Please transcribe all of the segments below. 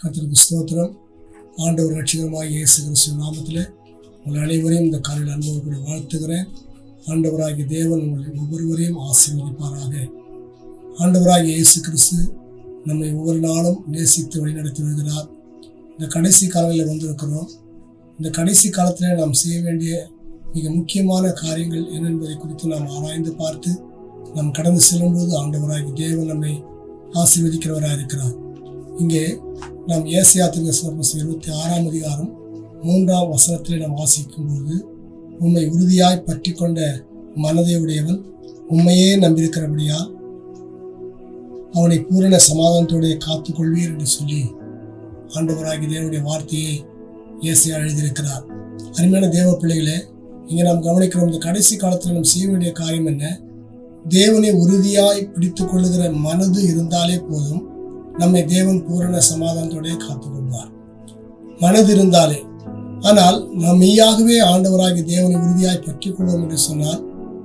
கர்த்தருக்கு ஸ்தோத்திரம். ஆண்டவர் ரட்சகருமாகிய இயேசு கிறிஸ்துவின் நாமத்திலே உங்கள் அனைவரையும் இந்த காலையில் அன்போடு கூட வாழ்த்துகிறேன். ஆண்டவராகிய தேவன் உங்களை ஒவ்வொருவரையும் ஆசீர்வதிப்பாராக. ஆண்டவராகிய இயேசு கிறிஸ்து நம்மை ஒவ்வொரு நாளும் நேசித்து வழிநடத்தி வருகிறார். இந்த கடைசி காலங்களில் வந்திருக்கிறோம். இந்த கடைசி காலத்தில் நாம் செய்ய வேண்டிய மிக முக்கியமான காரியங்கள் என்ன என்பதை குறித்து நாம் ஆராய்ந்து பார்த்து நாம் கடந்து செல்லும்போது ஆண்டவராகிய தேவன் நம்மை ஆசீர்வதிக்கிறவராக இருக்கிறார். இங்கே நாம் ஏசாயா தீர்க்கதரிசன 26ஆம் அதிகாரம் 3ஆம் வசனத்திலே நாம் வாசிக்கும்போது, உம்மை உறுதியாய் பற்றி கொண்ட மனதை உடையவன் உண்மையே நம்பியிருக்கிறபடியால் அவனை பூரண சமாதானத்தோடு காத்துக்கொள்வீர் என்று சொல்லி ஆண்டவராகிய தேவனுடைய வார்த்தையை ஏசாயா எழுதியிருக்கிறார். அருமையான தேவ பிள்ளைகளே, இங்கே நாம் கவனிக்கிறோம், இந்த கடைசி காலத்தில் நாம் செய்ய வேண்டிய காரியம் என்ன? தேவனை உறுதியாய் பிடித்து கொள்ளுகிற மனது இருந்தாலே போதும், நம்மை தேவன் பூரண சமாதானத்தோடே காத்துக்கொள்வார். மனது இருந்தாலே. ஆனால் நாம் மெய்யாகவே ஆண்டவராகிய தேவனை உறுதியாய் பற்றி கொள்வோம் என்று சொன்னால்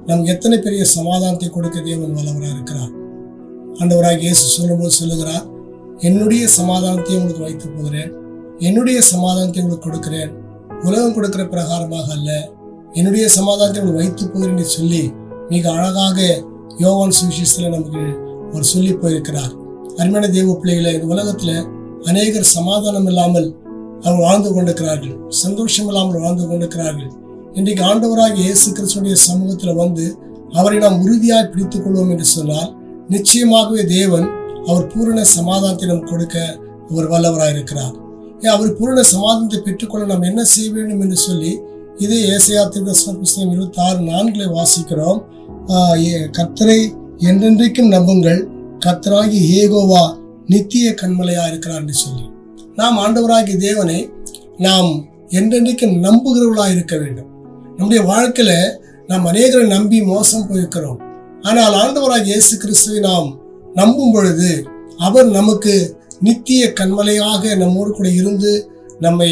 நமக்கு எத்தனை பெரிய சமாதானத்தை கொடுக்க தேவன் வல்லவராக இருக்கிறார். ஆண்டவராகிய இயேசு சொல்லும்போது சொல்லுகிறார், என்னுடைய சமாதானத்தை உங்களுக்கு வைத்து போகிறேன், என்னுடைய சமாதானத்தை உங்களுக்கு கொடுக்கிறேன், உலகம் கொடுக்கிற பிரகாரமாக அல்ல, என்னுடைய சமாதானத்தை உங்களுக்கு வைத்து போகிறேன் என்று சொல்லி மிக அழகாக யோவான் சுவிசேஷத்தில் நமக்கு அவர் சொல்லி போயிருக்கிறார். அருமையான தேவ பிள்ளைகளை, இந்த உலகத்துல அநேகர் சமாதானம் இல்லாமல் அவர் வாழ்ந்து கொண்டிருக்கிறார்கள், சந்தோஷம் இல்லாமல் வாழ்ந்து கொண்டிருக்கிறார்கள். இன்றைக்கு ஆண்டவராகிய இயேசு கிறிஸ்துவினுடைய சமூகத்துல வந்து அவரை நாம் உறுதியாய் பிடித்துக் கொள்வோம் என்று சொன்னால் நிச்சயமாகவே தேவன் அவர் பூரண சமாதானத்தை நாம் கொடுக்க அவர் வல்லவராக இருக்கிறார். அவர் பூரண சமாதானத்தை பெற்றுக்கொள்ள நாம் என்ன செய்ய வேண்டும் என்று சொல்லி இதே ஏசாயா தீர்க்கதரிசன புத்தகம் 26:4 வாசிக்கிறோம். கர்த்தரை என்றென்றைக்கும் நம்புங்கள், கர்த்தராகிய யெகோவா நித்திய கன்மலையா இருக்கிறார் என்று சொல்லி நாம் ஆண்டவராகிய தேவனை நாம் என்றென்றைக்கு நம்புகிறவர்களாக இருக்க வேண்டும். நம்முடைய வாழ்க்கையில நாம் அநேகரை நம்பி மோசம் போயிருக்கிறோம். ஆனால் ஆண்டவராகிய இயேசு கிறிஸ்துவை நாம் நம்பும் பொழுது அவர் நமக்கு நித்திய கன்மலையாக நம்மோடு கூட இருந்து நம்மை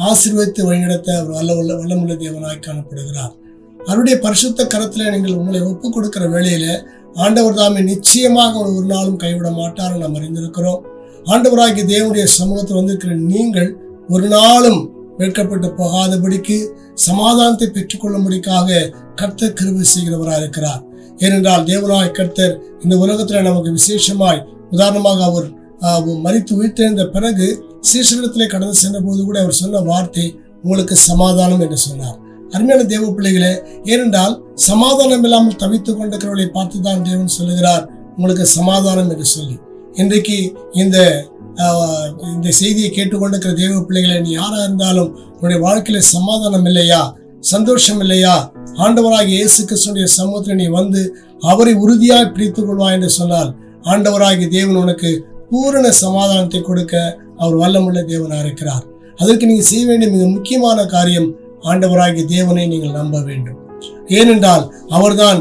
ஆசீர்வதித்து வழிநடத்த அவர் வல்லமுள்ள தேவனாய் காணப்படுகிறார். அவருடைய பரிசுத்த கரத்துல நீங்கள் உங்களை ஒப்புக் கொடுக்கிற வேளையில ஆண்டவர் தாமே நிச்சயமாக ஒரு நாளும் கைவிட மாட்டார் நாம் அறிந்திருக்கிறோம். ஆண்டவராகிய தேவனுடைய சமூகத்தில் வந்திருக்கிற நீங்கள் ஒரு நாளும் வெட்கப்பட்டு போகாதபடிக்கு சமாதானத்தை பெற்றுக்கொள்ளும்படிக்காக கர்த்தர் கிருபை செய்கிறவராக இருக்கிறார். ஏனென்றால் தேவனாய் கர்த்தர் இந்த உலகத்துல நமக்கு விசேஷமாய், உதாரணமாக அவர் மரித்து உயிர்த்தெழுந்த பிறகு சீசரிடத்திலே கடந்து சென்ற போது கூட அவர் சொன்ன வார்த்தை உங்களுக்கு சமாதானம் என்று சொன்னார். அருமையான தேவ பிள்ளைகளே, ஏனென்றால் சமாதானம் இல்லாமல் தவித்துக் கொண்டிருக்கிறவர்களை பார்த்துதான் தேவன் சொல்லுகிறார் உங்களுக்கு சமாதானம் என்று சொல்லி. இன்றைக்கு இந்த செய்தியை கேட்டுக்கொண்டிருக்கிற தேவ பிள்ளைகளை, நீ யாரா இருந்தாலும் உன்னுடைய வாழ்க்கையில சமாதானம் இல்லையா, சந்தோஷம் இல்லையா, ஆண்டவராகிய இயேசு கிறிஸ்துவினுடைய சமூகத்தில் நீ வந்து அவரை உறுதியாய் பிடித்துக் கொள்வாய் என்று சொன்னால் ஆண்டவராகிய தேவன் உனக்கு பூரண சமாதானத்தை கொடுக்க அவர் வல்லமுள்ள தேவனாக இருக்கிறார். அதற்கு நீங்க செய்ய வேண்டிய மிக முக்கியமான காரியம், ஆண்டவராகிய தேவனை நீங்கள் நம்ப வேண்டும். ஏனென்றால் அவர்தான்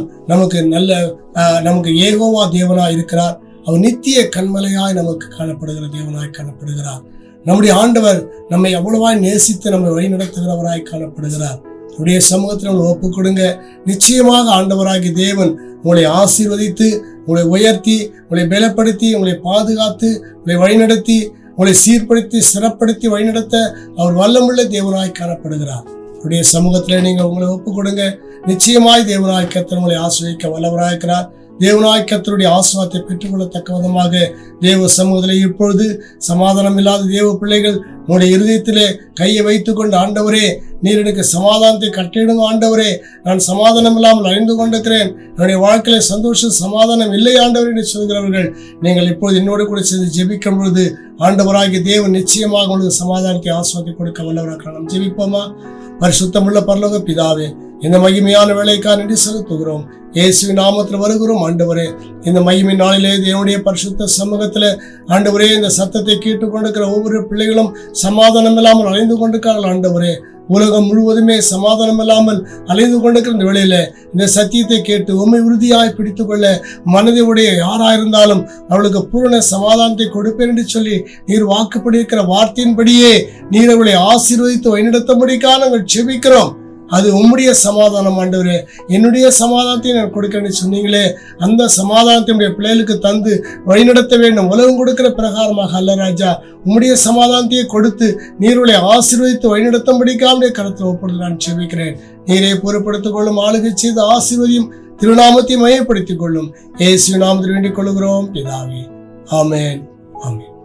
நமக்கு யெகோவா தேவனாய் இருக்கிறார். அவர் நித்திய கன்மலையாய் நமக்கு காணப்படுகிற தேவனாய் காணப்படுகிறார். நம்முடைய ஆண்டவர் நம்மை அவ்வளவாய் நேசித்து நம்மை வழிநடத்துகிறவராய் காணப்படுகிறார். அவருடைய சமூகத்தில் உங்களை ஒப்புக் கொடுங்க. நிச்சயமாக ஆண்டவராகிய தேவன் உங்களை ஆசீர்வதித்து, உங்களை உயர்த்தி, உங்களை பலப்படுத்தி, உங்களை பாதுகாத்து, உங்களை வழிநடத்தி, உங்களை சீர்படுத்தி, சிறப்படுத்தி வழிநடத்த அவர் வல்லமுள்ள தேவனாய் காணப்படுகிறார். அவருடைய சமூகத்தில் நீங்கள் உங்களை ஒப்புக் கொடுங்க. நிச்சயமாய் தேவனாய் கர்த்தர் உங்களை ஆசீர்வதிக்க வல்லவராக இருக்கிறார். தேவனாய் கர்த்தருடைய ஆசீர்வாதத்தை பெற்றுக்கொள்ளத்தக்க விதமாக தேவ சமூகத்திலே இப்பொழுது சமாதானம் இல்லாத தேவ பிள்ளைகள் உங்களுடைய இருதயத்திலே கையை வைத்துக் கொண்டு, ஆண்டவரே நீர் எனக்கு சமாதானத்தை கட்டிடுங்க, ஆண்டவரே நான் சமாதானம் இல்லாமல் அழிந்து கொண்டிருக்கிறேன், என்னுடைய வாழ்க்கையில சந்தோஷம் சமாதானம் இல்லை ஆண்டவரே என்று சொல்கிறவர்கள் நீங்கள் இப்பொழுது என்னோடு கூட சேர்ந்து ஜெபிக்கும் பொழுது ஆண்டவராகிய தேவன் நிச்சயமாக உங்களுக்கு சமாதானத்தை ஆசீர்வாதத்தை கொடுக்க வல்லவராக. நாம் ஜெபிப்போமா? பரிசுத்தமுள்ள பரலோக பிதாவே, இந்த மகிமையான வேலைக்காக நன்றி செலுத்துகிறோம். இயேசுவின் நாமத்தில் வருகிறோம் ஆண்டவரே. இந்த மகிமை நாளிலே தேவனுடைய பரிசுத்த சமூகத்துல ஆண்டவரே இந்த சத்தத்தை கேட்டுக்கொண்டிருக்கிற ஒவ்வொரு பிள்ளைகளும் சமாதானம் இல்லாமல் அலைந்து கொண்டிருக்கிறார்கள் ஆண்டவரே. உலகம் முழுவதுமே சமாதானம் இல்லாமல் அலைந்து கொண்டிருக்கிற இந்த வேளையில இந்த சத்தியத்தை கேட்டு உண்மை உறுதியாய் பிடித்துக் கொள்ள மனதை உடைய யாராயிருந்தாலும் அவளுக்கு பூரண சமாதானத்தை கொடுப்பேன் என்று சொல்லி நீர் வாக்குப்படி இருக்கிற வார்த்தையின்படியே நீர் அவளை ஆசீர்வதித்து வழிநடத்தும்படிக்காக நாங்கள் செபிக்கிறோம். அது உம்முடைய சமாதானம் ஆண்டவரே. என்னுடைய சமாதானத்தை நான் கொடுக்கிறேன்னு சொன்னீங்களே, அந்த சமாதானத்தை உடைய பிள்ளைகளுக்கு தந்து வழிநடத்த வேண்டும். உலகம் கொடுக்கிற பிரகாரமாக அல்ல ராஜா, உம்முடைய சமாதானத்தையே கொடுத்து நீருளை ஆசீர்வதித்து வழிநடத்தும்படிக்காமலே கருத்தில் ஒப்புடுத்து நான் செபிக்கிறேன். நீரை பொறுப்படுத்திக் கொள்ளும், ஆளுகை செய்து ஆசீர்வதியும், திருநாமத்தை மையப்படுத்திக் கொள்ளும். இயேசு நாமத்தில் வேண்டிக் கொள்கிறோம் பிதாவே. ஆமென். ஆமென்.